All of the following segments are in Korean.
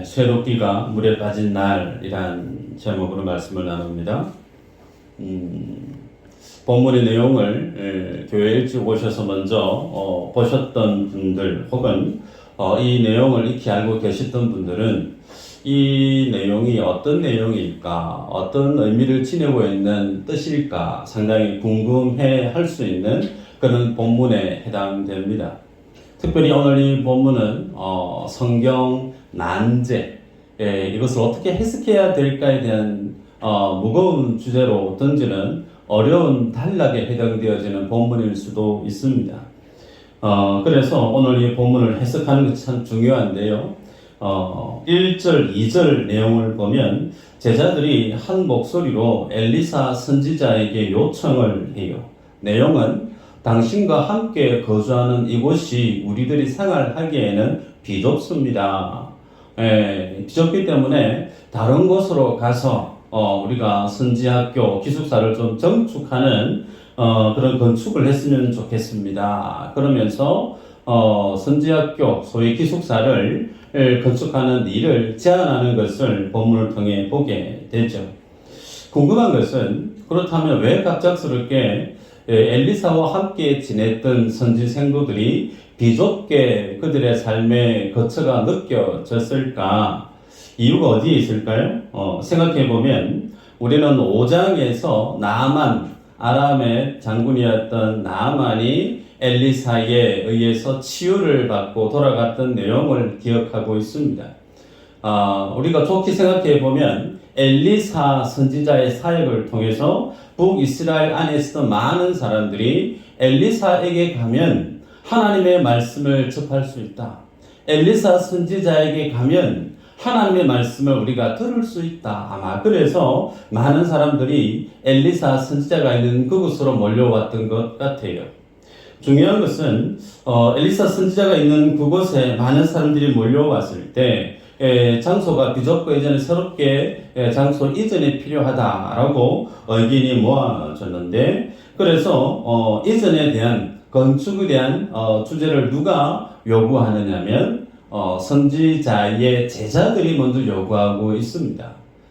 쇠도끼가 물에 빠진 날이란 제목으로 말씀을 나눕니다. 본문의 내용을 교회 일찍 오셔서 먼저 보셨던 분들 혹은 이 내용을 익히 알고 계셨던 분들은 이 내용이 어떤 내용일까, 어떤 의미를 지니고 있는 뜻일까 상당히 궁금해 할 수 있는 그런 본문에 해당됩니다. 특별히 오늘 이 본문은 성경 난제, 이것을 어떻게 해석해야 될까에 대한 무거운 주제로 던지는 어려운 단락에 해당되어지는 본문일 수도 있습니다. 그래서 오늘 이 본문을 해석하는 것이 참 중요한데요. 1절, 2절 내용을 보면 제자들이 한 목소리로 엘리사 선지자에게 요청을 해요. 내용은 당신과 함께 거주하는 이곳이 우리들이 생활하기에는 비좁습니다. 비좁기 때문에 다른 곳으로 가서 우리가 선지학교 기숙사를 좀 정축하는 그런 건축을 했으면 좋겠습니다. 그러면서 선지학교 소위 기숙사를 건축하는 일을 제안하는 것을 본문을 통해 보게 되죠. 궁금한 것은 그렇다면 왜 갑작스럽게 엘리사와 함께 지냈던 선지 생도들이 비좁게 그들의 삶의 거처가 느껴졌을까? 이유가 어디에 있을까요? 생각해보면 우리는 5장에서 나아만, 아람의 장군이었던 나아만이 엘리사에 의해서 치유를 받고 돌아갔던 내용을 기억하고 있습니다. 우리가 좋게 생각해보면 엘리사 선지자의 사역을 통해서 북이스라엘 안에 있었던 많은 사람들이 엘리사에게 가면 하나님의 말씀을 접할 수 있다. 엘리사 선지자에게 가면 하나님의 말씀을 우리가 들을 수 있다. 아마 그래서 많은 사람들이 엘리사 선지자가 있는 그곳으로 몰려왔던 것 같아요. 중요한 것은 엘리사 선지자가 있는 그곳에 많은 사람들이 몰려왔을 때 장소가 비좁고 이제는 새롭게 장소 이전이 필요하다라고 의견이 모아졌는데, 그래서 이전에 대한 건축에 대한 주제를 누가 요구하느냐면 선지자의 제자들이 먼저 요구하고 있습니다.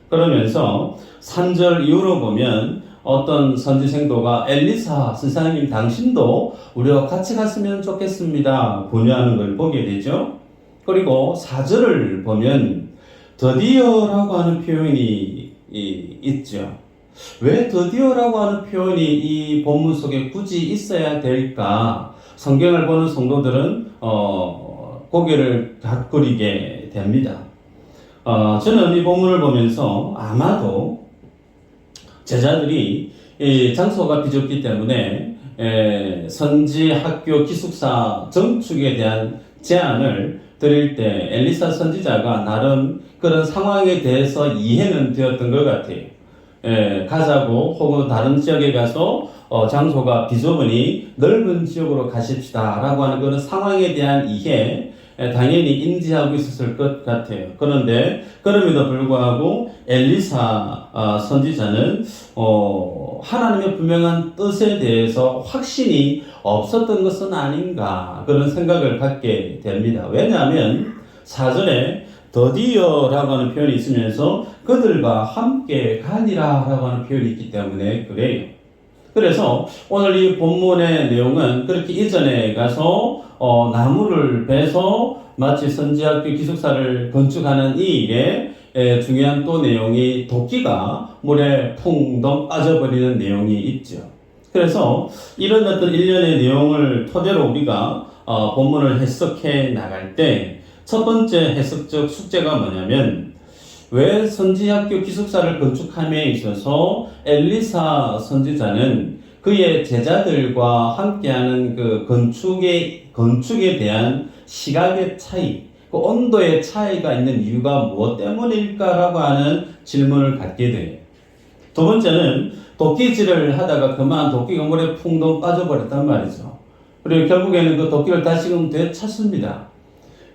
그러면서 3절 이후로 보면 어떤 선지생도가 엘리사 선생님 당신도 우리와 같이 갔으면 좋겠습니다 권유하는 걸 보게 되죠. 그리고 4절을 보면 드디어라고 하는 표현이 있죠. 왜 드디어라고 하는 표현이 이 본문 속에 굳이 있어야 될까? 성경을 보는 성도들은 고개를 갸꾸리게 됩니다. 저는 이 본문을 보면서 아마도 제자들이 이 장소가 비좁기 때문에 선지학교 기숙사 정축에 대한 제안을 드릴 때 엘리사 선지자가 나름 그런 상황에 대해서 이해는 되었던 것 같아요. 가자고 혹은 다른 지역에 가서 장소가 비좁으니 넓은 지역으로 가십시다 라고 하는 그런 상황에 대한 이해 당연히 인지하고 있었을 것 같아요. 그런데 그럼에도 불구하고 엘리사 선지자는 하나님의 분명한 뜻에 대해서 확신이 없었던 것은 아닌가 그런 생각을 갖게 됩니다. 왜냐하면 4절에 드디어라고 하는 표현이 있으면서 그들과 함께 가니라 라고 하는 표현이 있기 때문에 그래요. 그래서 오늘 이 본문의 내용은 그렇게 이전에 가서 나무를 베서 마치 선지학교 기숙사를 건축하는 이 일에 중요한 또 내용이 도끼가 물에 풍덩 빠져버리는 내용이 있죠. 그래서 이런 어떤 일련의 내용을 토대로 우리가 본문을 해석해 나갈 때 첫 번째 해석적 숙제가 뭐냐면 왜 선지학교 기숙사를 건축함에 있어서 엘리사 선지자는 그의 제자들과 함께하는 그 건축에 대한 시각의 차이, 그 온도의 차이가 있는 이유가 무엇 때문일까라고 하는 질문을 갖게 돼요. 두 번째는 도끼질을 하다가 그만 도끼가 물에 풍덩 빠져버렸단 말이죠. 그리고 결국에는 그 도끼를 다시금 되찾습니다.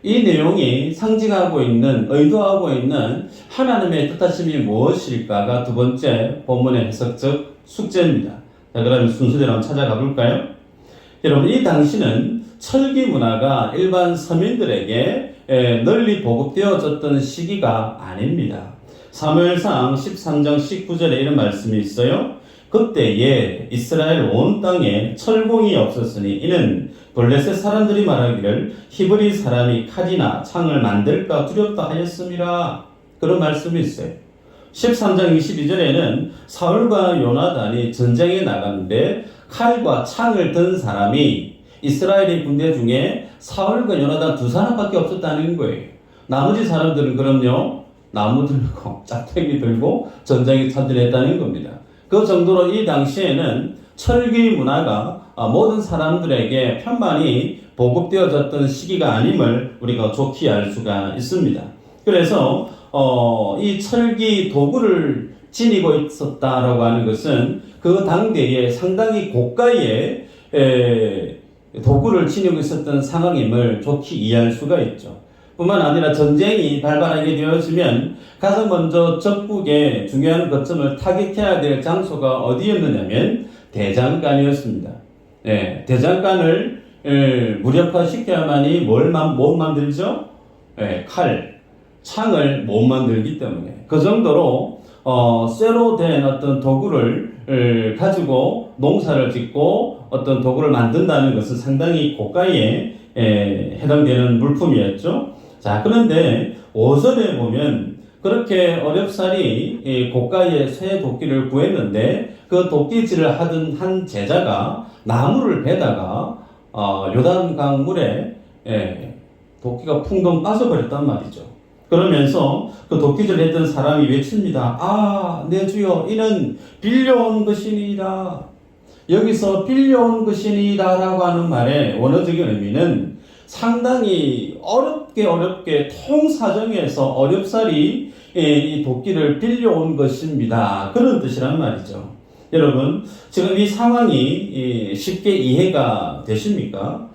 이 내용이 상징하고 있는, 의도하고 있는 하나님의 뜻하심이 무엇일까가 두 번째 본문의 해석적 숙제입니다. 자, 그러면 순서대로 한번 찾아가 볼까요? 여러분, 이 당시는 철기 문화가 일반 서민들에게 널리 보급되어졌던 시기가 아닙니다. 사무엘상 13장 19절에 이런 말씀이 있어요. 그때에 이스라엘 온 땅에 철공이 없었으니 이는 블레셋 사람들이 말하기를 히브리 사람이 칼이나 창을 만들까 두렵다 하였음이라. 그런 말씀이 있어요. 13장 22절에는 사울과 요나단이 전쟁에 나갔는데 칼과 창을 든 사람이 이스라엘의 군대 중에 사울과 요나단 두 사람밖에 없었다는 거예요. 나머지 사람들은 그럼요, 나무 들고 짝대기 들고 전쟁에 참전했다는 겁니다. 그 정도로 이 당시에는 철기 문화가 모든 사람들에게 편만히 보급되어졌던 시기가 아님을 우리가 좋게 알 수가 있습니다. 그래서 이 철기 도구를 지니고 있었다라고 하는 것은 그 당대에 상당히 고가의 도구를 지니고 있었던 상황임을 좋게 이해할 수가 있죠. 뿐만 아니라 전쟁이 발발하게 되어지면 가장 먼저 적국의 중요한 거점을 타격해야 될 장소가 어디였느냐면 대장간이었습니다. 대장간을 무력화시켜야만이 못 만들죠? 칼, 창을 못 만들기 때문에. 그 정도로 쇠로 된 어떤 도구를 가지고 농사를 짓고 어떤 도구를 만든다는 것은 상당히 고가에 해당되는 물품이었죠. 자, 그런데 5절에 보면 그렇게 어렵사리 고가의 쇠 도끼를 구했는데 그 도끼질을 하던 한 제자가 나무를 베다가 요단 강물에 도끼가 풍덩 빠져버렸단 말이죠. 그러면서 그 도끼질을 했던 사람이 외칩니다. 아, 내 주여, 이는 빌려온 것이니이다. 여기서 빌려온 것이니이다 라고 하는 말의 원어적인 의미는 상당히 어렵게 통사정에서 어렵사리 이 도끼를 빌려온 것입니다. 그런 뜻이란 말이죠. 여러분, 지금 이 상황이 쉽게 이해가 되십니까?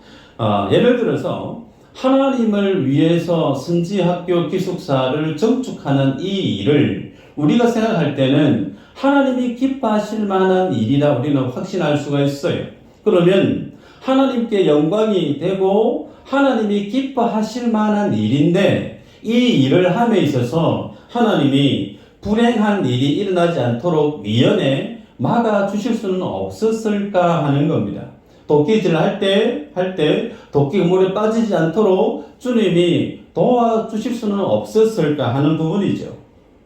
예를 들어서 하나님을 위해서 선지학교 기숙사를 건축하는 이 일을 우리가 생각할 때는 하나님이 기뻐하실 만한 일이라 우리는 확신할 수가 있어요. 그러면 하나님께 영광이 되고 하나님이 기뻐하실 만한 일인데 이 일을 함에 있어서 하나님이 불행한 일이 일어나지 않도록 미연에 막아주실 수는 없었을까 하는 겁니다. 도끼질 할 때 도끼가 물에 빠지지 않도록 주님이 도와주실 수는 없었을까 하는 부분이죠.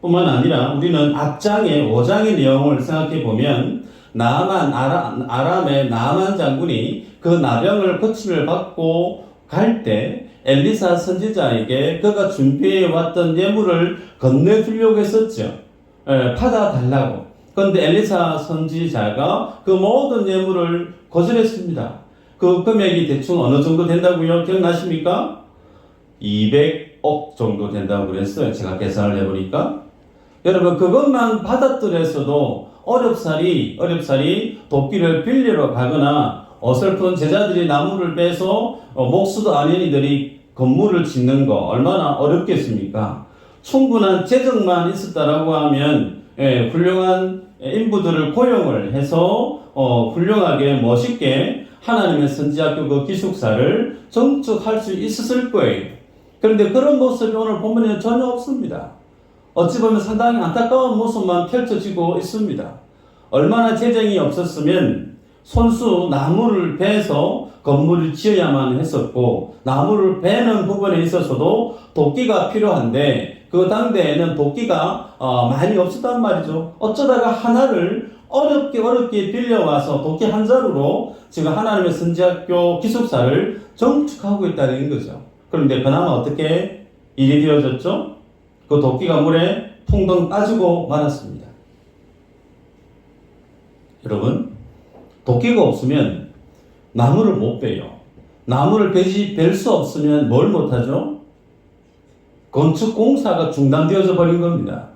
뿐만 아니라 우리는 앞장의 5장의 내용을 생각해 보면 아람의 나만 장군이 그 나병을 고침을 받고 갈 때 엘리사 선지자에게 그가 준비해 왔던 예물을 건네주려고 했었죠. 받아달라고. 그런데 엘리사 선지자가 그 모든 예물을 거절했습니다. 그 금액이 대충 어느 정도 된다고요? 기억나십니까? 200억 정도 된다고 그랬어요. 제가 계산을 해보니까. 여러분, 그것만 받았더라도 어렵사리 도끼를 빌리러 가거나 어설픈 제자들이 나무를 빼서 목수도 아닌 이들이 건물을 짓는 거 얼마나 어렵겠습니까? 충분한 재정만 있었다라고 하면 훌륭한 인부들을 고용을 해서 훌륭하게 멋있게 하나님의 선지학교 그 기숙사를 건축할 수 있었을 거예요. 그런데 그런 모습이 오늘 본문에는 전혀 없습니다. 어찌 보면 상당히 안타까운 모습만 펼쳐지고 있습니다. 얼마나 재정이 없었으면 손수 나무를 베서 건물을 지어야만 했었고 어나무를 베는 부분에 있어서도 도끼가 필요한데 그 당대에는 도끼가 많이 없었단 말이죠. 어쩌다가 하나를 어렵게 빌려와서 도끼 한 자루로 지금 하나님의 선지학교 기숙사를 건축하고 있다는 거죠. 그런데 그나마 어떻게 일이 되어졌죠? 그 도끼가 물에 풍덩 빠지고 말았습니다. 여러분, 도끼가 없으면 나무를 못 베요. 나무를 벨 수 없으면 뭘 못하죠? 건축 공사가 중단되어져 버린 겁니다.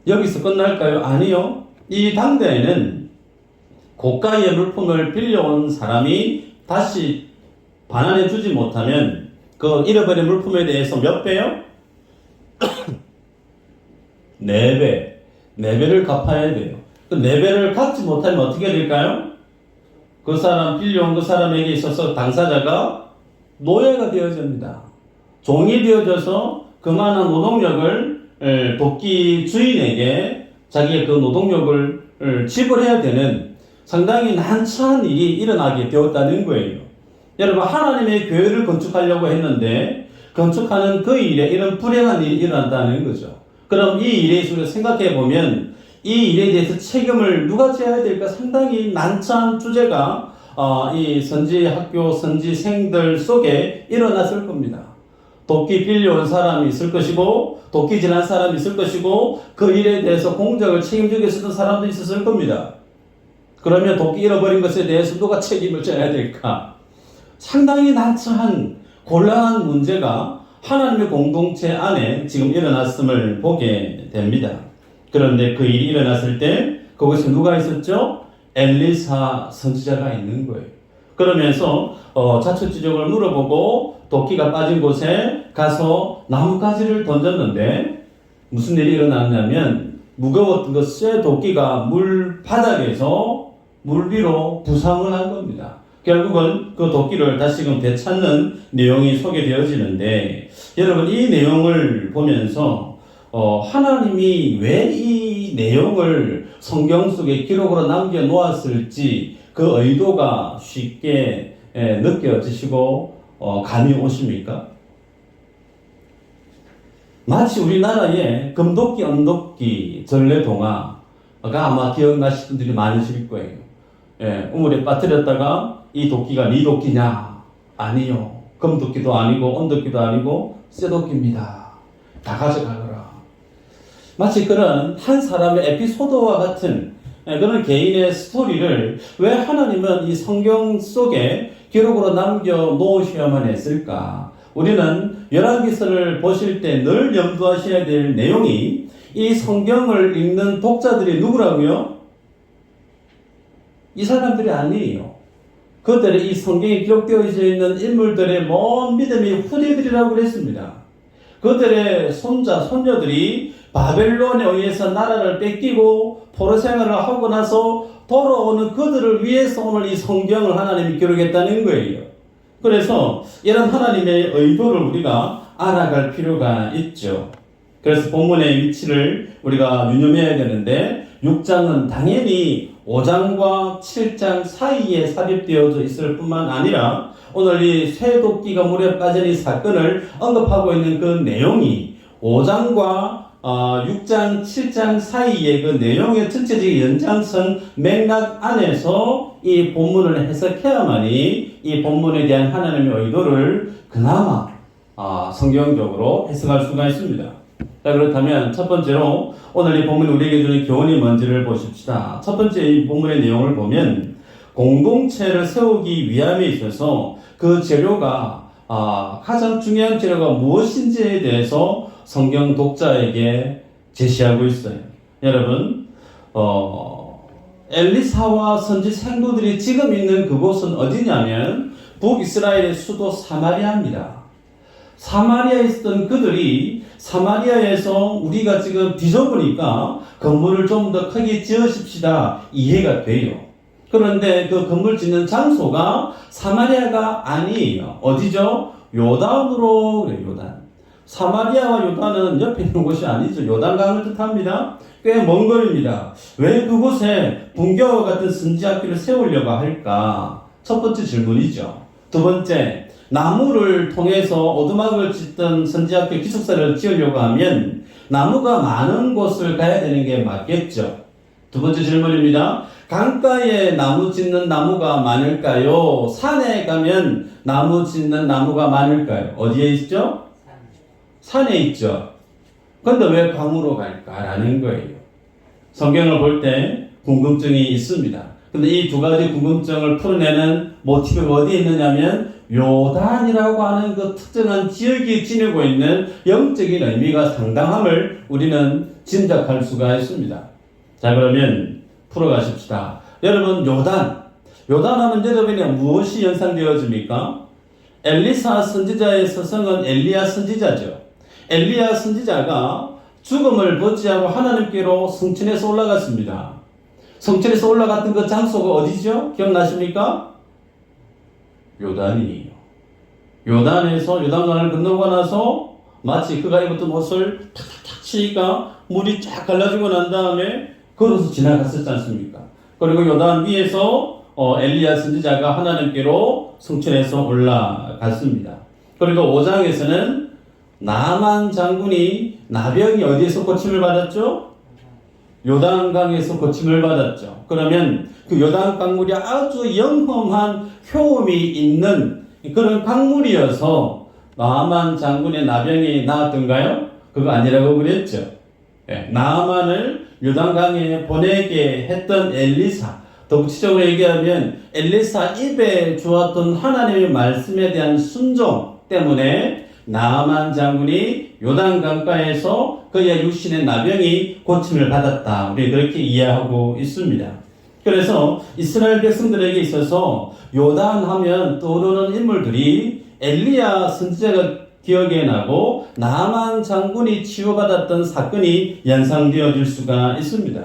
여기서 끝날까요? 아니요. 이 당대에는 고가의 물품을 빌려온 사람이 다시 반환해 주지 못하면 그 잃어버린 물품에 대해서 몇 배요? 4배. 4배를 갚아야 돼요. 그 4배를 갚지 못하면 어떻게 될까요? 그 사람, 빌려온 그 사람에게 있어서 당사자가 노예가 되어집니다. 종이 되어져서 그만한 노동력을 도끼 주인에게 자기의 그 노동력을 지불해야 되는 상당히 난처한 일이 일어나게 되었다는 거예요. 여러분, 하나님의 교회를 건축하려고 했는데 건축하는 그 일에 이런 불행한 일이 일어난다는 거죠. 그럼 이 일에 대해서 생각해 보면 이 일에 대해서 책임을 누가 져야 될까 상당히 난처한 주제가 이 선지학교 선지생들 속에 일어났을 겁니다. 도끼 빌려온 사람이 있을 것이고 도끼 지난 사람이 있을 것이고 그 일에 대해서 공적을 책임지고 있었던 사람도 있었을 겁니다. 그러면 도끼 잃어버린 것에 대해서 누가 책임을 져야 될까? 상당히 난처한 곤란한 문제가 하나님의 공동체 안에 지금 일어났음을 보게 됩니다. 그런데 그 일이 일어났을 때 그곳에 누가 있었죠? 엘리사 선지자가 있는 거예요. 그러면서 자초지종을 물어보고 도끼가 빠진 곳에 가서 나뭇가지를 던졌는데 무슨 일이 일어났냐면 무거웠던 그 쇠 도끼가 물 바닥에서 물 위로 부상을 한 겁니다. 결국은 그 도끼를 다시금 되찾는 내용이 소개되어지는데 여러분, 이 내용을 보면서 하나님이 왜 이 내용을 성경 속에 기록으로 남겨 놓았을지 그 의도가 쉽게 느껴지시고 감이 오십니까? 마치 우리나라의 금도끼, 은도끼, 전래동화가 아마 기억나실 분들이 많으실 거예요. 우물에 빠뜨렸다가 이 도끼가 네 도끼냐? 아니요. 금도끼도 아니고 은도끼도 아니고 쇠도끼입니다. 다 가져가거라. 마치 그런 한 사람의 에피소드와 같은 그런 개인의 스토리를 왜 하나님은 이 성경 속에 기록으로 남겨 놓으셔야만 했을까? 우리는 열왕기서를 보실 때 늘 염두하셔야 될 내용이 이 성경을 읽는 독자들이 누구라고요? 이 사람들이 아니에요. 그들의 이 성경에 기록되어져 있는 인물들의 먼 믿음의 후대들이라고 그랬습니다. 그들의 손자, 손녀들이 바벨론에 의해서 나라를 뺏기고 포로 생활을 하고 나서 돌아오는 그들을 위해서 오늘 이 성경을 하나님이 기록했다는 거예요. 그래서 이런 하나님의 의도를 우리가 알아갈 필요가 있죠. 그래서 본문의 위치를 우리가 유념해야 되는데 6장은 당연히 5장과 7장 사이에 삽입되어져 있을 뿐만 아니라 오늘 이 쇠도끼가 물에 빠진 이 사건을 언급하고 있는 그 내용이 5장과 6장, 7장 사이의 그 내용의 전체적인 연장선 맥락 안에서 이 본문을 해석해야만이 이 본문에 대한 하나님의 의도를 그나마 성경적으로 해석할 수가 있습니다. 자, 그렇다면 첫 번째로 오늘 이 본문이 우리에게 주는 교훈이 뭔지를 보십시다. 첫 번째 이 본문의 내용을 보면 공동체를 세우기 위함에 있어서 그 재료가 가장 중요한 재료가 무엇인지에 대해서 성경 독자에게 제시하고 있어요. 여러분, 엘리사와 선지 생도들이 지금 있는 그곳은 어디냐면 북이스라엘의 수도 사마리아입니다. 사마리아에 있었던 그들이 사마리아에서 우리가 지금 뒤져보니까 건물을 좀 더 크게 지으십시다 이해가 돼요. 그런데 그 건물 짓는 장소가 사마리아가 아니에요. 어디죠? 요단으로 그래요. 요단. 사마리아와 요단은 옆에 있는 곳이 아니죠. 요단강을 뜻합니다. 꽤 먼 거리입니다. 왜 그곳에 분교와 같은 선지학교를 세우려고 할까? 첫 번째 질문이죠. 두 번째, 나무를 통해서 오두막을 짓던 선지학교 기숙사를 지으려고 하면 나무가 많은 곳을 가야 되는 게 맞겠죠. 두 번째 질문입니다. 강가에 나무 짓는 나무가 많을까요? 산에 가면 나무 짓는 나무가 많을까요? 어디에 있죠? 산에 있죠. 그런데 왜 강으로 갈까라는 거예요. 성경을 볼 때 궁금증이 있습니다. 근데 이 두 가지 궁금증을 풀어내는 모티브가 어디에 있느냐면 요단이라고 하는 그 특정한 지역이 지니고 있는 영적인 의미가 상당함을 우리는 짐작할 수가 있습니다. 자, 그러면 풀어가십시다. 여러분, 요단하면 여러분이 무엇이 연상되어집니까? 엘리사 선지자의 서성은 엘리야 선지자죠. 엘리야 선지자가 죽음을 버티하고 하나님께로 성천에서 올라갔습니다. 성천에서 올라갔던 그 장소가 어디죠? 기억나십니까? 요단이에요. 요단강을 건너고 나서 마치 그가 입었던 옷을 탁탁탁 치니까 물이 쫙 갈라지고 난 다음에 걸어서 지나갔었지 않습니까? 그리고 요단 위에서 엘리야 선지자가 하나님께로 승천해서 올라갔습니다. 그리고 5장에서는 나만 장군이 나병이 어디에서 고침을 받았죠? 요단강에서 고침을 받았죠. 그러면 그 요단강물이 아주 영험한 효험이 있는 그런 강물이어서 나만 장군의 나병이 나았던가요? 그거 아니라고 그랬죠. 나만을 요단강에 보내게 했던 엘리사, 더 구체적으로 얘기하면 엘리사 입에 주었던 하나님의 말씀에 대한 순종 때문에 나만 장군이 요단강가에서 그의 육신의 나병이 고침을 받았다. 우리 그렇게 이해하고 있습니다. 그래서 이스라엘 백성들에게 있어서 요단 하면 떠오르는 인물들이 엘리야 선지자가 기억에 나고 나만 장군이 치유받았던 사건이 연상되어질 수가 있습니다.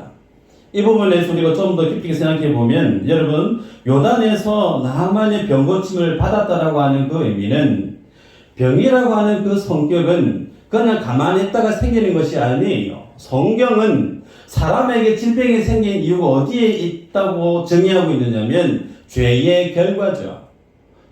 이 부분에서 우리가 좀 더 깊게 생각해 보면 여러분 요단에서 나만의 병고침을 받았다라고 하는 그 의미는 병이라고 하는 그 성격은 그냥 가만히 있다가 생기는 것이 아니에요. 성경은 사람에게 질병이 생긴 이유가 어디에 있다고 정의하고 있느냐면 죄의 결과죠.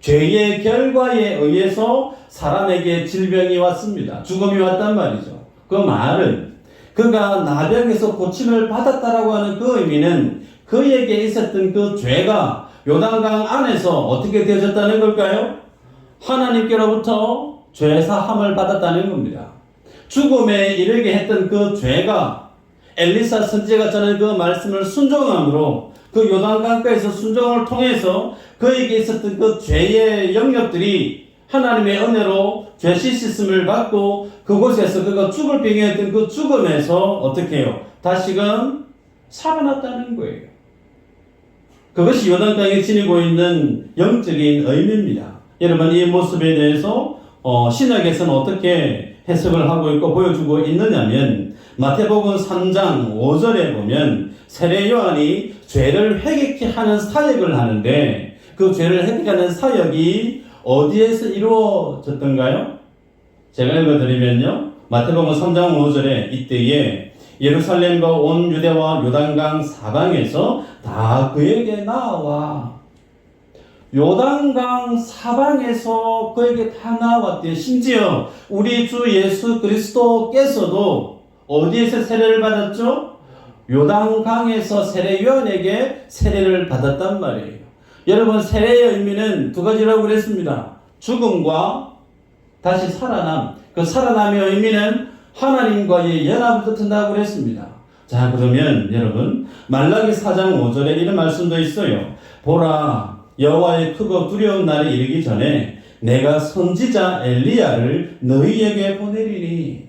죄의 결과에 의해서 사람에게 질병이 왔습니다. 죽음이 왔단 말이죠. 그 말은 그가 나병에서 고침을 받았다라고 하는 그 의미는 그에게 있었던 그 죄가 요단강 안에서 어떻게 되어졌다는 걸까요? 하나님께로부터 죄사함을 받았다는 겁니다. 죽음에 이르게 했던 그 죄가 엘리사 선지자가 전한 그 말씀을 순종함으로 그 요단강가에서 순종을 통해서 그에게 있었던 그 죄의 영역들이 하나님의 은혜로 죄 씻음을 받고 그곳에서 그가 죽을 병에 했던 그 죽음에서 어떻게 해요? 다시금 살아났다는 거예요. 그것이 요단강에 지니고 있는 영적인 의미입니다. 여러분 이 모습에 대해서 신약에서는 어떻게 해석을 하고 있고 보여주고 있느냐면 마태복음 3장 5절에 보면 세례 요한이 죄를 회개케 하는 사역을 하는데 그 죄를 회개케 하는 사역이 어디에서 이루어졌던가요? 제가 읽어드리면요. 마태복음 3장 5절에 이때에 예루살렘과 온 유대와 요단강 사방에서 다 그에게 나와 요단강 사방에서 그에게 다 나왔대요. 심지어 우리 주 예수 그리스도께서도 어디에서 세례를 받았죠? 요단강에서 세례 요한에게 세례를 받았단 말이에요. 여러분 세례의 의미는 두 가지라고 그랬습니다. 죽음과 다시 살아남. 그 살아남의 의미는 하나님과의 연합을 뜻한다고 그랬습니다. 자 그러면 여러분 말라기 4장 5절에 이런 말씀도 있어요. 보라 여호와의 크고 두려운 날이 이르기 전에 내가 선지자 엘리야를 너희에게 보내리니.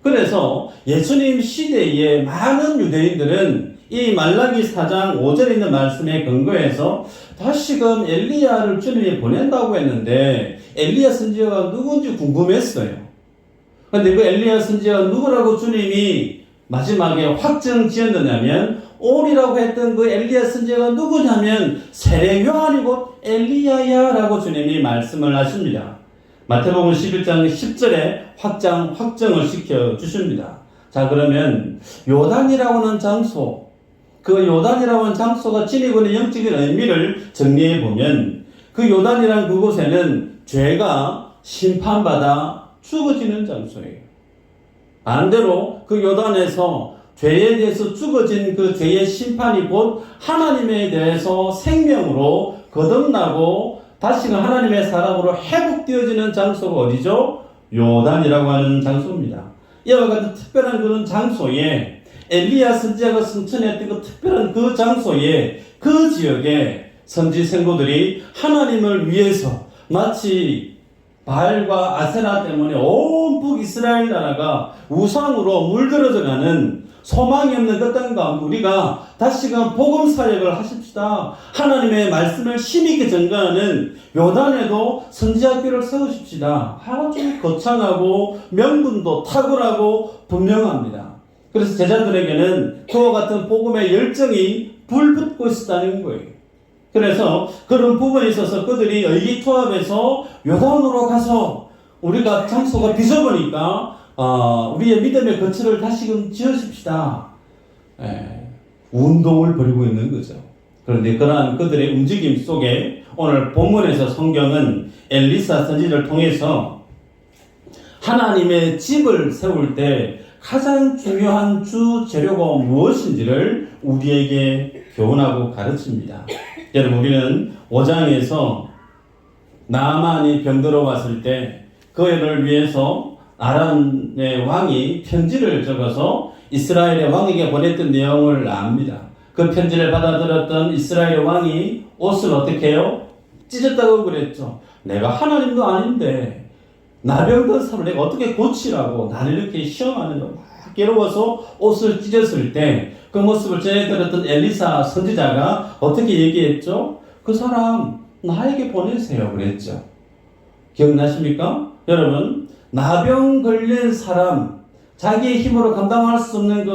그래서 예수님 시대에 많은 유대인들은 이 말라기 4장 5절에 있는 말씀에 근거해서 다시금 엘리야를 주님이 보낸다고 했는데 엘리야 선지자가 누군지 궁금했어요. 그런데 그 엘리야 선지자가 누구라고 주님이 마지막에 확정 지었느냐면 오리라고 했던 그 엘리야 선지자가 누구냐면 세례 요한이 곧 엘리야야 라고 주님이 말씀을 하십니다. 마태복음 11장 10절에 확정을 시켜주십니다. 자 그러면 요단이라고 하는 장소, 그 요단이라고 하는 장소가 지니고 있는 영적인 의미를 정리해보면 그 요단이라는 그곳에는 죄가 심판받아 죽어지는 장소예요. 반대로 그 요단에서 죄에 대해서 죽어진 그 죄의 심판이 곧 하나님에 대해서 생명으로 거듭나고 다시금 하나님의 사람으로 회복되어지는 장소가 어디죠? 요단이라고 하는 장소입니다. 이와 같은 특별한 그런 장소에 엘리야 선지자가 승천했던 그 특별한 그 장소에 그 지역에 선지 생도들이 하나님을 위해서 마치 바알과 아세라 때문에 온 북이스라엘 나라가 우상으로 물들어져가는 소망이 없는 그 땅 가운데 우리가 다시금 복음 사역을 하십시다. 하나님의 말씀을 힘있게 전가하는 요단에도 선지학교를 세우십시다. 아주 거창하고 명분도 탁월하고 분명합니다. 그래서 제자들에게는 그와 같은 복음의 열정이 불붙고 있었다는 거예요. 그래서 그런 부분에 있어서 그들이 의기투합해서 요단으로 가서 우리가 장소가 비좁으니까 우리의 믿음의 거처를 다시금 지으십시다. 운동을 벌이고 있는 거죠. 그런데 그러한 그들의 움직임 속에 오늘 본문에서 성경은 엘리사 선지자를 통해서 하나님의 집을 세울 때 가장 중요한 주 재료가 무엇인지를 우리에게 교훈하고 가르칩니다. 여러분, 우리는 5장에서 나아만이 병들어 왔을 때 그를 위해서 아람의 왕이 편지를 적어서 이스라엘의 왕에게 보냈던 내용을 압니다. 그 편지를 받아들였던 이스라엘 왕이 옷을 어떻게 해요? 찢었다고 그랬죠. 내가 하나님도 아닌데 나병든 사람을 내가 어떻게 고치라고 나를 이렇게 시험하는 막 괴로워서 옷을 찢었을 때 그 모습을 전해들었던 엘리사 선지자가 어떻게 얘기했죠? 그 사람 나에게 보내세요 그랬죠. 기억나십니까? 여러분, 나병 걸린 사람, 자기의 힘으로 감당할 수 없는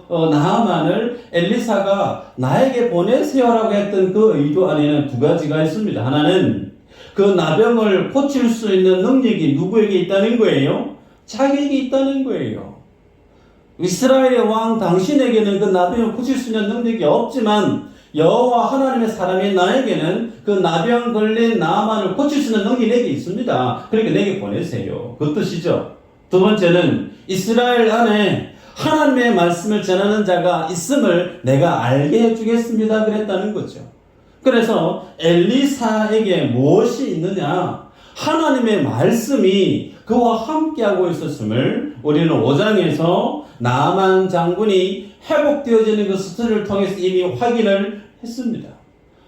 나아만을 엘리사가 나에게 보내세요라고 했던 그 의도 안에는 두 가지가 있습니다. 하나는 그 나병을 고칠 수 있는 능력이 누구에게 있다는 거예요? 자기에게 있다는 거예요. 이스라엘의 왕 당신에게는 그 나병을 고칠 수 있는 능력이 없지만 여호와 하나님의 사람인 나에게는 그 나병 걸린 나아만을 고칠 수 있는 능력이 내게 있습니다. 그러니까 내게 보내세요. 그 뜻이죠. 두 번째는 이스라엘 안에 하나님의 말씀을 전하는 자가 있음을 내가 알게 해주겠습니다. 그랬다는 거죠. 그래서 엘리사에게 무엇이 있느냐? 하나님의 말씀이 그와 함께하고 있었음을 우리는 5장에서 나아만 장군이 회복되어지는 그 스토리를 통해서 이미 확인을 했습니다.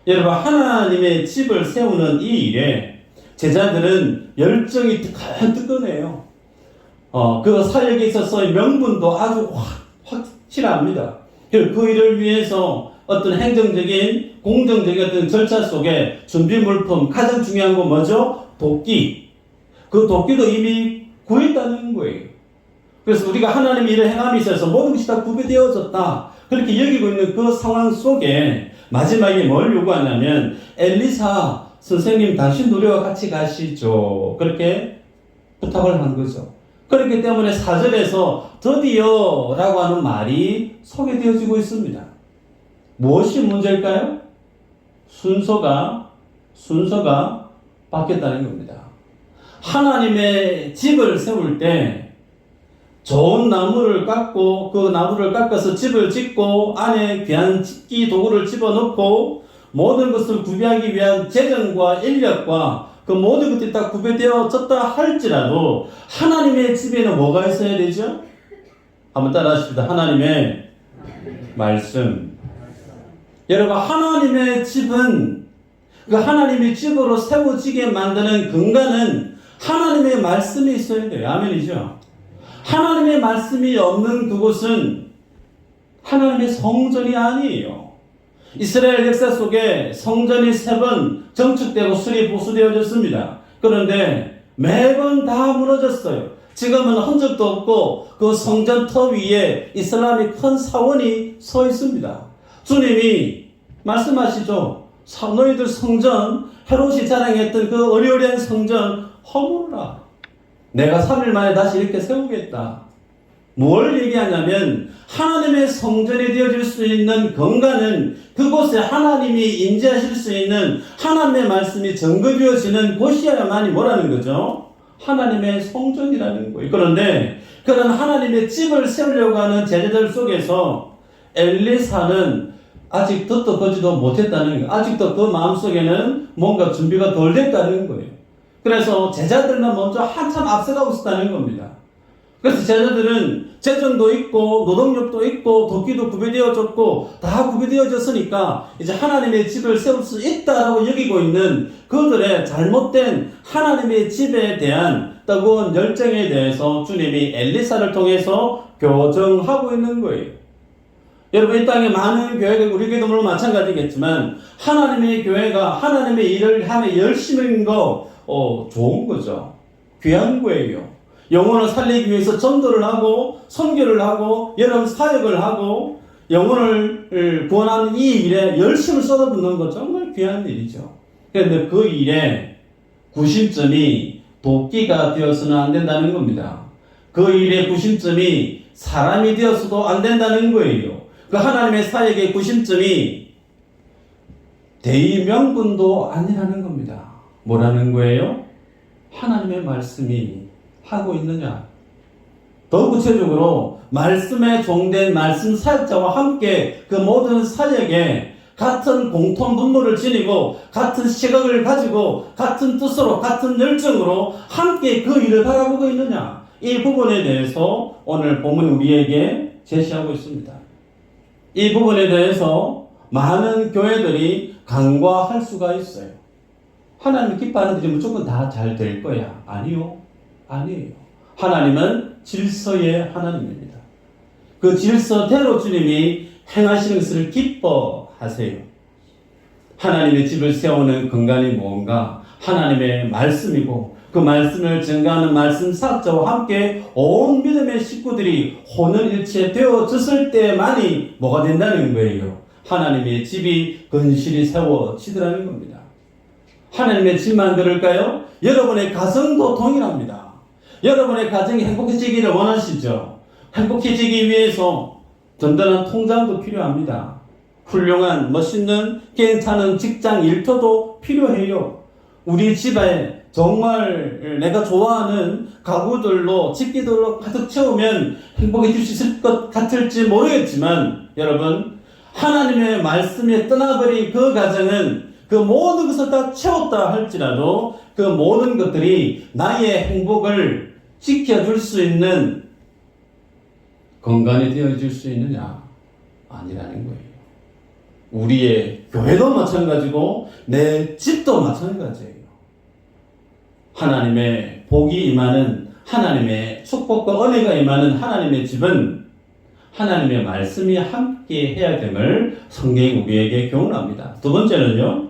여러분, 하나님의 집을 세우는 이 일에 제자들은 열정이 뜨끈뜨끈해요. 그 사역에 있어서의 명분도 아주 확실합니다. 그 일을 위해서 어떤 행정적인, 공정적인 어떤 절차 속에 준비 물품, 가장 중요한 건 뭐죠? 도끼. 그 도끼도 이미 구했다는 거예요. 그래서 우리가 하나님의 일을 행함에 있어서 모든 것이 다 구비되어졌다. 그렇게 여기고 있는 그 상황 속에 마지막에 뭘 요구하냐면 엘리사 선생님 당신 노래와 같이 가시죠. 그렇게 부탁을 한 거죠. 그렇기 때문에 4절에서 드디어 라고 하는 말이 소개되어지고 있습니다. 무엇이 문제일까요? 순서가 바뀌었다는 겁니다. 하나님의 집을 세울 때 좋은 나무를 깎고 그 나무를 깎아서 집을 짓고 안에 귀한 집기 도구를 집어넣고 모든 것을 구비하기 위한 재정과 인력과 그 모든 것들이 다 구비되어졌다 할지라도 하나님의 집에는 뭐가 있어야 되죠? 한번 따라하십시다. 하나님의 말씀. 여러분, 하나님의 집은 그 하나님의 집으로 세워지게 만드는 근간은 하나님의 말씀이 있어야 돼요. 아멘이죠? 하나님의 말씀이 없는 그곳은 하나님의 성전이 아니에요. 이스라엘 역사 속에 성전이 3번 정축되고 수리 보수되어졌습니다. 그런데 매번 다 무너졌어요. 지금은 흔적도 없고 그 성전 터 위에 이슬람의 큰 사원이 서 있습니다. 주님이 말씀하시죠. 너희들 성전, 헤롯이 자랑했던 그 어리어리한 성전 허물어라. 내가 3일 만에 다시 이렇게 세우겠다. 뭘 얘기하냐면 하나님의 성전이 되어질 수 있는 근간은 그곳에 하나님이 임재하실 수 있는 하나님의 말씀이 정거되어지는 곳이어야만이 뭐라는 거죠? 하나님의 성전이라는 거예요. 그런데 그런 하나님의 집을 세우려고 하는 제자들 속에서 엘리사는 아직 듣도 보지도 못했다는 거예요. 아직도 그 마음속에는 뭔가 준비가 덜 됐다는 거예요. 그래서 제자들은 먼저 한참 앞서가고 있었다는 겁니다. 그래서 제자들은 재정도 있고 노동력도 있고 도끼도 구비되어졌고 다 구비되어졌으니까 이제 하나님의 집을 세울 수 있다라고 여기고 있는 그들의 잘못된 하나님의 집에 대한 뜨거운 열정에 대해서 주님이 엘리사를 통해서 교정하고 있는 거예요. 여러분, 이 땅에 많은 교회가 우리 교회도 물론 마찬가지겠지만 하나님의 교회가 하나님의 일을 하며 열심인 거 좋은 거죠. 귀한 거예요. 영혼을 살리기 위해서 전도를 하고 선교를 하고 여러 사역을 하고 영혼을 구원하는 이 일에 열심을 쏟아붓는 거 정말 귀한 일이죠. 그런데 그 일에 구심점이 도끼가 되어서는 안 된다는 겁니다. 그 일의 구심점이 사람이 되어서도 안 된다는 거예요. 그 하나님의 사역의 구심점이 대의명분도 아니라는 겁니다. 뭐라는 거예요? 하나님의 말씀이 하고 있느냐. 더 구체적으로 말씀에 종된 말씀 사역자와 함께 그 모든 사역에 같은 공통 분모를 지니고 같은 시각을 가지고 같은 뜻으로 같은 열정으로 함께 그 일을 바라보고 있느냐. 이 부분에 대해서 오늘 본문이 우리에게 제시하고 있습니다. 이 부분에 대해서 많은 교회들이 간과할 수가 있어요. 하나님이 기뻐하는 일이 무조건 다 잘 될 거야. 아니요. 아니에요. 하나님은 질서의 하나님입니다. 그 질서대로 주님이 행하시는 것을 기뻐하세요. 하나님의 집을 세우는 근간이 뭔가? 하나님의 말씀이고 그 말씀을 증거하는 말씀 사역자와 함께 온 믿음의 식구들이 혼을일체 되어졌을 때만이 뭐가 된다는 거예요? 하나님의 집이 건실히 세워지더라는 겁니다. 하나님의 집만 그럴까요? 여러분의 가정도 동일합니다. 여러분의 가정이 행복해지기를 원하시죠? 행복해지기 위해서 든든한 통장도 필요합니다. 훌륭한, 멋있는, 괜찮은 직장 일터도 필요해요. 우리 집에 정말 내가 좋아하는 가구들로, 집기들로 가득 채우면 행복해질 수 있을 것 같을지 모르겠지만, 여러분, 하나님의 말씀에 떠나버린 그 가정은 그 모든 것을 다 채웠다 할지라도 그 모든 것들이 나의 행복을 지켜줄 수 있는 건강이 되어질 수 있느냐? 아니라는 거예요. 우리의 교회도 마찬가지고 내 집도 마찬가지예요. 하나님의 복이 임하는, 하나님의 축복과 은혜가 임하는 하나님의 집은 하나님의 말씀이 함께 해야 됨을 성경이 우리에게 교훈합니다. 두 번째는요,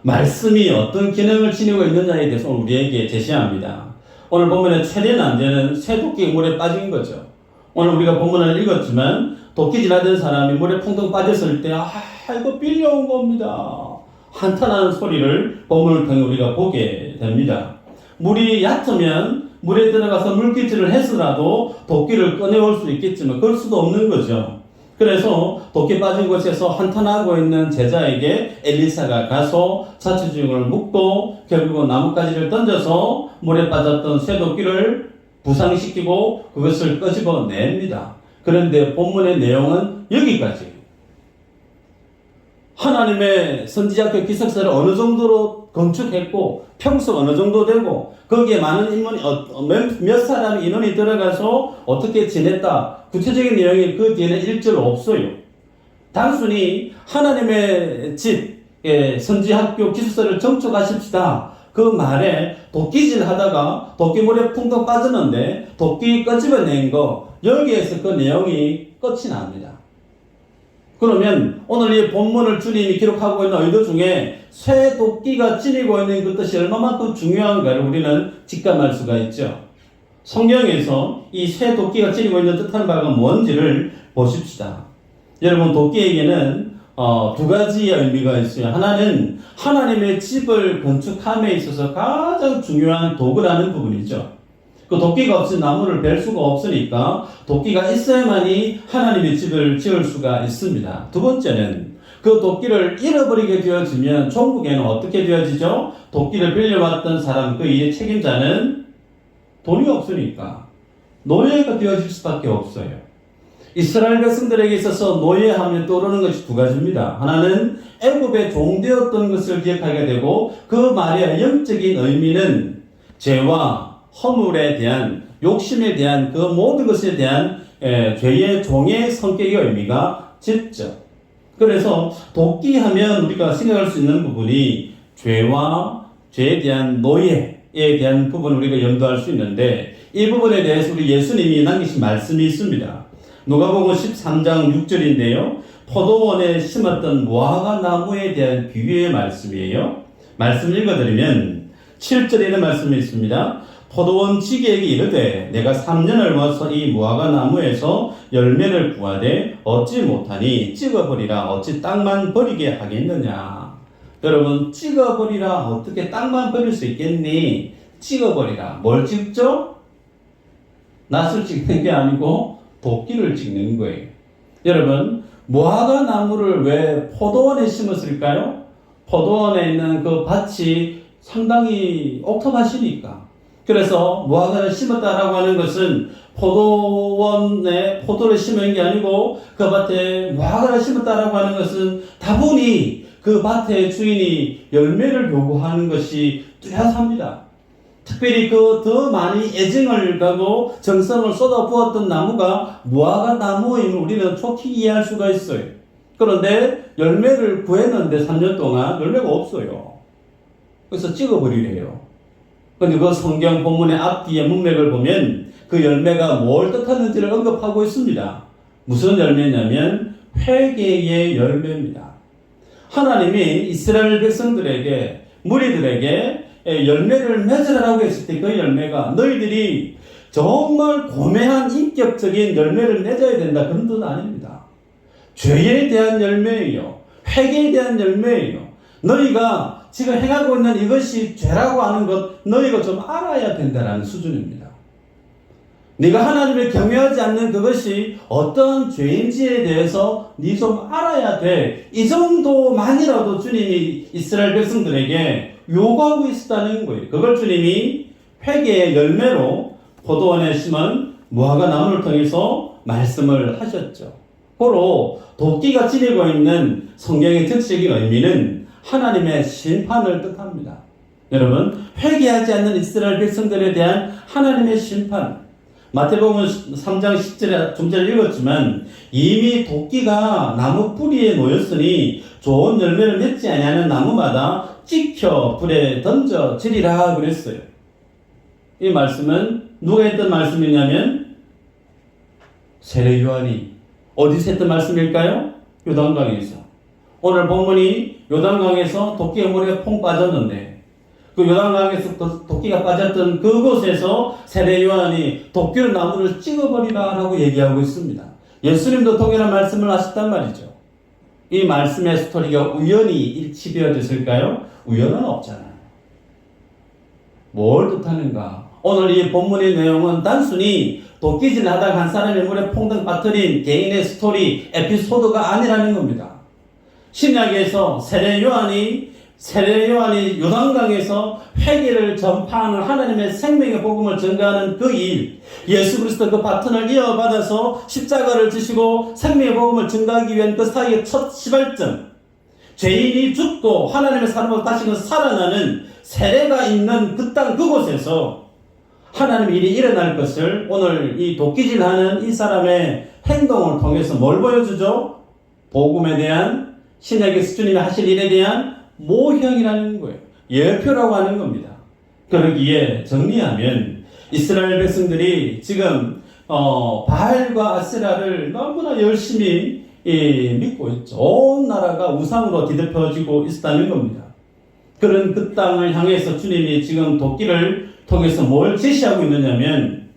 말씀이 어떤 기능을 지니고 있느냐에 대해서 우리에게 제시합니다. 오늘 본문의 최대 난제는 쇠도끼가 물에 빠진 거죠. 오늘 우리가 본문을 읽었지만 도끼질하던 사람이 물에 풍덩 빠졌을 때 이거 빌려온 겁니다. 한탄하는 소리를 본문을 통해 우리가 보게 됩니다. 물이 얕으면 물에 들어가서 물기질을 해서라도 도끼를 꺼내올 수 있겠지만 그럴 수도 없는 거죠. 그래서 도끼 빠진 곳에서 한탄하고 있는 제자에게 엘리사가 가서 자초지종을 묶고 결국은 나뭇가지를 던져서 물에 빠졌던 쇠도끼를 부상시키고 그것을 끄집어냅니다. 그런데 본문의 내용은 여기까지. 하나님의 선지자교 기숙사를 어느 정도로 건축했고 평수가 어느 정도 되고 거기에 많은 인원이 몇 사람의 인원이 들어가서 어떻게 지냈다. 구체적인 내용이 그 뒤에는 1절 없어요. 단순히 하나님의 집, 선지학교 기숙사를 정축하십시다. 그 말에 도끼질 하다가 도끼물에 풍덩 빠졌는데 도끼 끄집어낸 거, 여기에서 그 내용이 끝이 납니다. 그러면 오늘 이 본문을 주님이 기록하고 있는 의도 중에 쇠 도끼가 지니고 있는 그 뜻이 얼마만큼 중요한가를 우리는 직감할 수가 있죠. 성경에서 이 쇠 도끼가 지니고 있는 뜻하는 바가 뭔지를 보십시다. 여러분, 도끼에게는 두 가지의 의미가 있어요. 하나는 하나님의 집을 건축함에 있어서 가장 중요한 도구라는 부분이죠. 그 도끼가 없으면 나무를 벨 수가 없으니까 도끼가 있어야만이 하나님의 집을 지을 수가 있습니다. 두 번째는 그 도끼를 잃어버리게 되어지면 종국에는 어떻게 되어지죠? 도끼를 빌려왔던 사람, 그 일의 책임자는 돈이 없으니까 노예가 되어질 수밖에 없어요. 이스라엘 백성들에게 있어서 노예하면 떠오르는 것이 두 가지입니다. 하나는 애굽의 종되었던 것을 기억하게 되고 그 말의 영적인 의미는 죄와 허물에 대한, 욕심에 대한, 그 모든 것에 대한 죄의 종의 성격의 의미가 짙죠. 그래서 도끼하면 우리가 생각할 수 있는 부분이 죄와 죄에 대한 노예에 대한 부분을 우리가 염두할 수 있는데, 이 부분에 대해서 우리 예수님이 남기신 말씀이 있습니다. 누가복음 13장 6절인데요. 포도원에 심었던 무화과 나무에 대한 비유의 말씀이에요. 말씀 읽어드리면 7절에 있는 말씀이 있습니다. 포도원 지기에게 이르되 내가 3년을 와서 이 무화과 나무에서 열매를 구하되 얻지 못하니 찍어버리라. 어찌 땅만 버리게 하겠느냐. 여러분, 찍어버리라. 어떻게 땅만 버릴 수 있겠니? 찍어버리라. 뭘 찍죠? 낫을 찍는 게 아니고 도끼를 찍는 거예요. 여러분, 무화과 나무를 왜 포도원에 심었을까요? 포도원에 있는 그 밭이 상당히 옥토밭이니까. 그래서 무화과를 심었다라고 하는 것은 포도원에 포도를 심은 게 아니고 그 밭에 무화과를 심었다라고 하는 것은 다분히 그 밭의 주인이 열매를 요구하는 것이 뚜렷합니다. 특별히 그 더 많이 애정을 가고 정성을 쏟아부었던 나무가 무화과 나무임을 우리는 좋게 이해할 수가 있어요. 그런데 열매를 구했는데 3년 동안 열매가 없어요. 그래서 찍어버리래요. 근데 그 성경 본문의 앞뒤의 문맥을 보면 그 열매가 뭘 뜻하는지를 언급하고 있습니다. 무슨 열매냐면 회개의 열매입니다. 하나님이 이스라엘 백성들에게, 무리들에게 열매를 맺으라고 했을 때 그 열매가 너희들이 정말 고매한 인격적인 열매를 맺어야 된다, 그런 뜻은 아닙니다. 죄에 대한 열매예요. 회개에 대한 열매예요. 너희가 지금 행하고 있는 이것이 죄라고 하는 것 너희가 좀 알아야 된다는 수준입니다. 네가 하나님을 경외하지 않는 그것이 어떤 죄인지에 대해서 네 좀 알아야 돼. 이 정도만이라도 주님이 이스라엘 백성들에게 요구하고 있었다는 거예요. 그걸 주님이 회개의 열매로 포도원에 심은 무화과 나무를 통해서 말씀을 하셨죠. 고로 도끼가 지니고 있는 성경의 적시적인 의미는 하나님의 심판을 뜻합니다. 여러분, 회개하지 않는 이스라엘 백성들에 대한 하나님의 심판. 마태복음 3장 10절에 좀 전에 읽었지만 이미 도끼가 나무 뿌리에 놓였으니 좋은 열매를 맺지 아니하는 나무마다 찍혀 불에 던져지리라 그랬어요. 이 말씀은 누가 했던 말씀이냐면 세례 요한이 어디서 했던 말씀일까요? 요단강에서. 오늘 본문이 요단강에서 도끼가 물에 퐁 빠졌는데 그 요단강에서 도끼가 빠졌던 그곳에서 세례 요한이 도끼를 나무를 찍어버리라 라고 얘기하고 있습니다. 예수님도 동일한 말씀을 하셨단 말이죠. 이 말씀의 스토리가 우연히 일치되어졌을까요? 우연은 없잖아요. 뭘 뜻하는가? 오늘 이 본문의 내용은 단순히 도끼질 하다가 한 사람의 물에 퐁당 빠뜨린 개인의 스토리, 에피소드가 아니라는 겁니다. 신약에서 세례 요한이 요단강에서 회개를 전파하는 하나님의 생명의 복음을 전가하는 그 일, 예수 그리스도 그 바톤을 이어받아서 십자가를 지시고 생명의 복음을 전가하기 위한 그 사이의 첫 시발점, 죄인이 죽고 하나님의 사람으로 다시금 살아나는 세례가 있는 그 땅 그곳에서 하나님의 일이 일어날 것을 오늘 이 도끼질하는 이 사람의 행동을 통해서 뭘 보여주죠? 복음에 대한 신약의 주님이 하실 일에 대한 모형이라는 거예요. 예표라고 하는 겁니다. 그러기에 정리하면 이스라엘 백성들이 지금 바알과 아세라를 너무나 열심히 믿고 있죠. 온 나라가 우상으로 뒤덮여지고 있었다는 겁니다. 그런 그 땅을 향해서 주님이 지금 도끼를 통해서 뭘 제시하고 있느냐면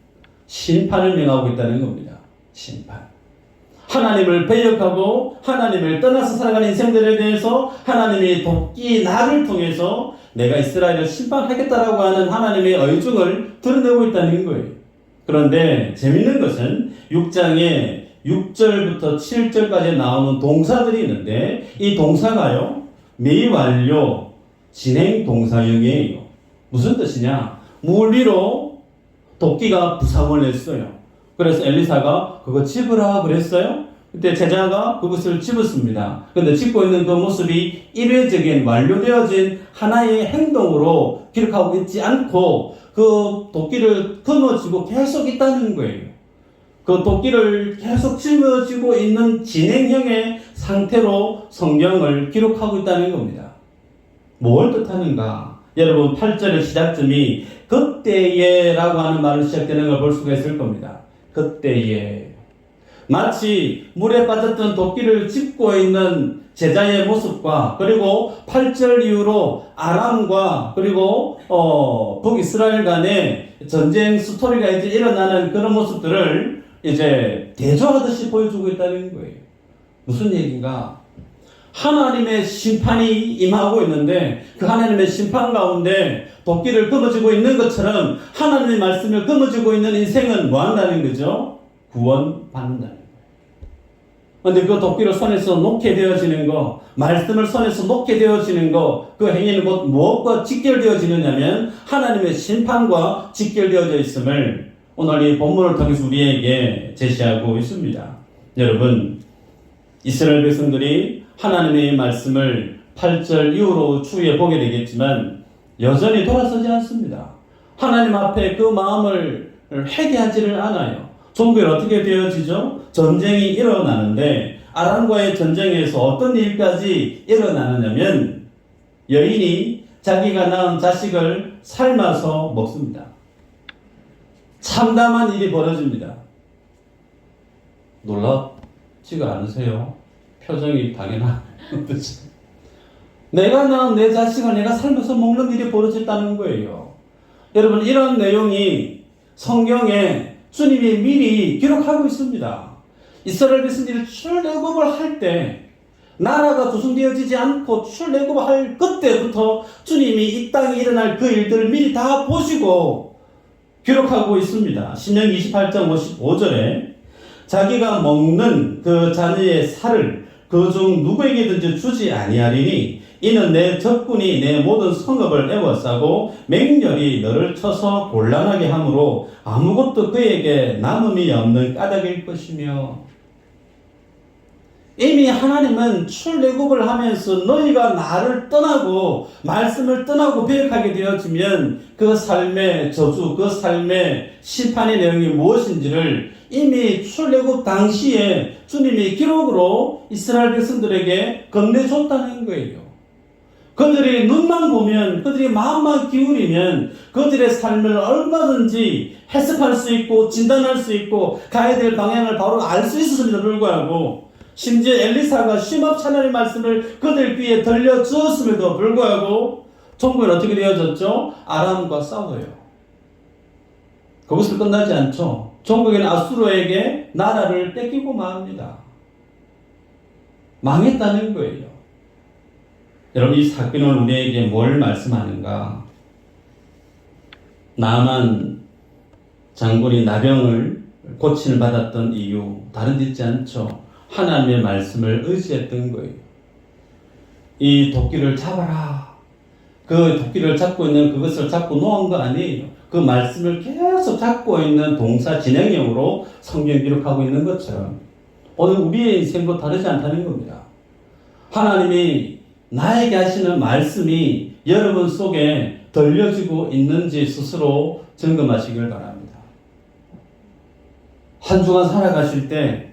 심판을 명하고 있다는 겁니다. 심판. 하나님을 배역하고 하나님을 떠나서 살아가는 인생들에 대해서 하나님이 도끼 나를 통해서 내가 이스라엘을 심판하겠다라고 하는 하나님의 의중을 드러내고 있다는 거예요. 그런데 재밌는 것은 6장에 6절부터 7절까지 나오는 동사들이 있는데 이 동사가요, 미완료, 진행 동사형이에요. 무슨 뜻이냐? 물 위로 도끼가 부상을 냈어요. 그래서 엘리사가 그거 집으라 그랬어요. 그때 제자가 그것을 집었습니다. 그런데 집고 있는 그 모습이 일회적인 완료되어진 하나의 행동으로 기록하고 있지 않고 그 도끼를 거머쥐고 계속 있다는 거예요. 그 도끼를 계속 짊어지고 있는 진행형의 상태로 성경을 기록하고 있다는 겁니다. 뭘 뜻하는가? 여러분 8절의 시작점이 그때에 라고 하는 말로 시작되는 걸 볼 수가 있을 겁니다. 그때에 마치 물에 빠졌던 도끼를 짚고 있는 제자의 모습과 그리고 8절 이후로 아람과 그리고 북이스라엘 간의 전쟁 스토리가 이제 일어나는 그런 모습들을 이제 대조하듯이 보여주고 있다는 거예요. 무슨 얘기인가? 하나님의 심판이 임하고 있는데 그 하나님의 심판 가운데 도끼를 거머쥐고 있는 것처럼 하나님의 말씀을 거머쥐고 있는 인생은 뭐 한다는 거죠? 구원받는다는 거예요. 그런데 그 도끼를 손에서 놓게 되어지는 거, 말씀을 손에서 놓게 되어지는 거, 그 행위는 곧 무엇과 직결되어지느냐면 하나님의 심판과 직결되어져 있음을 오늘 이 본문을 통해서 우리에게 제시하고 있습니다. 여러분, 이스라엘 백성들이 하나님의 말씀을 8절 이후로 추후에 보게 되겠지만 여전히 돌아서지 않습니다. 하나님 앞에 그 마음을 회개하지를 않아요. 종교는 어떻게 되어지죠? 전쟁이 일어나는데 아람과의 전쟁에서 어떤 일까지 일어나느냐면 여인이 자기가 낳은 자식을 삶아서 먹습니다. 참담한 일이 벌어집니다. 놀랍지가 않으세요? 표정이 당연한 거죠. 내가 낳은 내 자식을 내가 삶아서 먹는 일이 벌어졌다는 거예요. 여러분, 이런 내용이 성경에 주님이 미리 기록하고 있습니다. 이스라엘 백성들이 출애굽을 할 때 나라가 구성되어지지 않고 출애굽을 할 그때부터 주님이 이 땅에 일어날 그 일들을 미리 다 보시고 기록하고 있습니다. 신명기 28장 55절에 자기가 먹는 그 자녀의 살을 그 중 누구에게든지 주지 아니하리니 이는 내 적군이 내 모든 성읍을 에워싸고 맹렬히 너를 쳐서 곤란하게 함으로 아무것도 그에게 남음이 없는 까닭일 것이며, 이미 하나님은 출애굽을 하면서 너희가 나를 떠나고 말씀을 떠나고 배역하게 되어지면 그 삶의 저주, 그 삶의 심판의 내용이 무엇인지를 이미 출애굽 당시에 주님이 기록으로 이스라엘 백성들에게 건네줬다는 거예요. 그들이 눈만 보면, 그들이 마음만 기울이면 그들의 삶을 얼마든지 해석할 수 있고 진단할 수 있고 가야 될 방향을 바로 알 수 있었음에도 불구하고, 심지어 엘리사가 쉼없이 하나님의 말씀을 그들 귀에 들려주었음에도 불구하고 종국은 어떻게 되어졌죠? 아람과 싸워요. 거기서 끝나지 않죠. 종국은 아수르에게 나라를 뺏기고 맙니다. 망했다는 거예요. 여러분, 이 사건은 우리에게 뭘 말씀하는가? 나만 장군이 나병을 고침을 받았던 이유 다른 데 있지 않죠. 하나님의 말씀을 의지했던 거예요. 이 도끼를 잡아라. 그 도끼를 잡고 있는 그것을 잡고 놓은 거 아니에요. 그 말씀을 계속 잡고 있는 동사 진행형으로 성경 기록하고 있는 것처럼 오늘 우리의 인생도 다르지 않다는 겁니다. 하나님이 나에게 하시는 말씀이 여러분 속에 들려지고 있는지 스스로 점검하시길 바랍니다. 한 주간 살아가실 때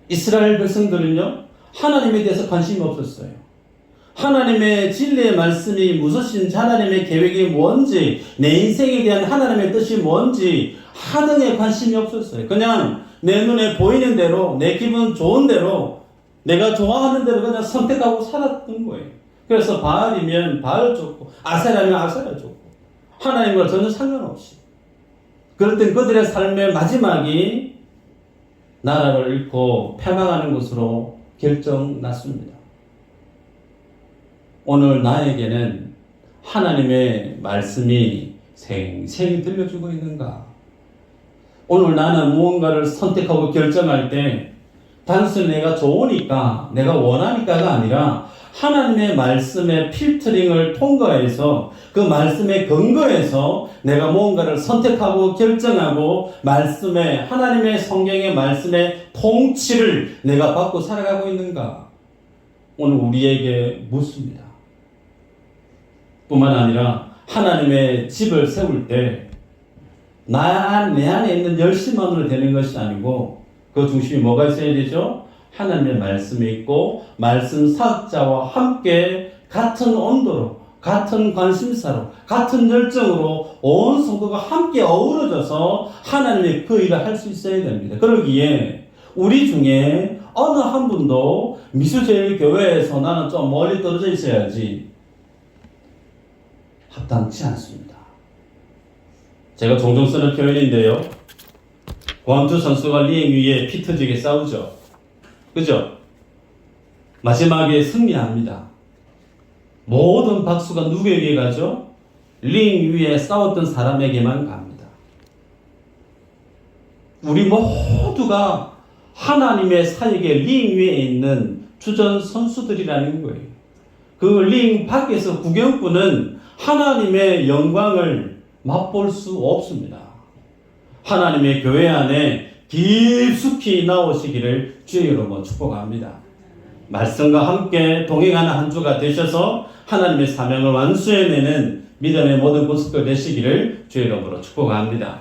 이스라엘 백성들은요, 하나님에 대해서 관심이 없었어요. 하나님의 진리의 말씀이 무엇인지, 하나님의 계획이 뭔지, 내 인생에 대한 하나님의 뜻이 뭔지 하등에 관심이 없었어요. 그냥 내 눈에 보이는 대로, 내 기분 좋은 대로, 내가 좋아하는 대로 그냥 선택하고 살았던 거예요. 그래서 바알이면 바알 쫓고 아세라면 아세라 쫓고 하나님과 전혀 상관없이. 그럴 땐 그들의 삶의 마지막이 나라를 잃고 패망하는 것으로 결정났습니다. 오늘 나에게는 하나님의 말씀이 생생히 들려주고 있는가? 오늘 나는 무언가를 선택하고 결정할 때 단순히 내가 좋으니까, 내가 원하니까가 아니라 하나님의 말씀의 필터링을 통과해서 그 말씀에 근거해서 내가 무언가를 선택하고 결정하고 말씀의, 하나님의 성경의 말씀의 통치를 내가 받고 살아가고 있는가? 오늘 우리에게 묻습니다. 뿐만 아니라 하나님의 집을 세울 때 내 안에 있는 열심만으로 되는 것이 아니고 그 중심이 뭐가 있어야 되죠? 하나님의 말씀이 있고 말씀 사역자와 함께 같은 온도로, 같은 관심사로, 같은 열정으로 온 성도가 함께 어우러져서 하나님의 그 일을 할 수 있어야 됩니다. 그러기에 우리 중에 어느 한 분도 미수제일교회에서 나는 좀 멀리 떨어져 있어야지 합당치 않습니다. 제가 종종 쓰는 표현인데요. 권투 선수가 링 위에 피 터지게 싸우죠. 그죠? 마지막에 승리합니다. 모든 박수가 누구에게 가죠? 링 위에 싸웠던 사람에게만 갑니다. 우리 모두가 하나님의 사역의 링 위에 있는 주전 선수들이라는 거예요. 그 링 밖에서 구경꾼은 하나님의 영광을 맛볼 수 없습니다. 하나님의 교회 안에 깊숙이 나오시기를 주의 이름으로 축복합니다. 말씀과 함께 동행하는 한 주가 되셔서 하나님의 사명을 완수해내는 믿음의 모든 모습들 되시기를 주의 이름으로 축복합니다.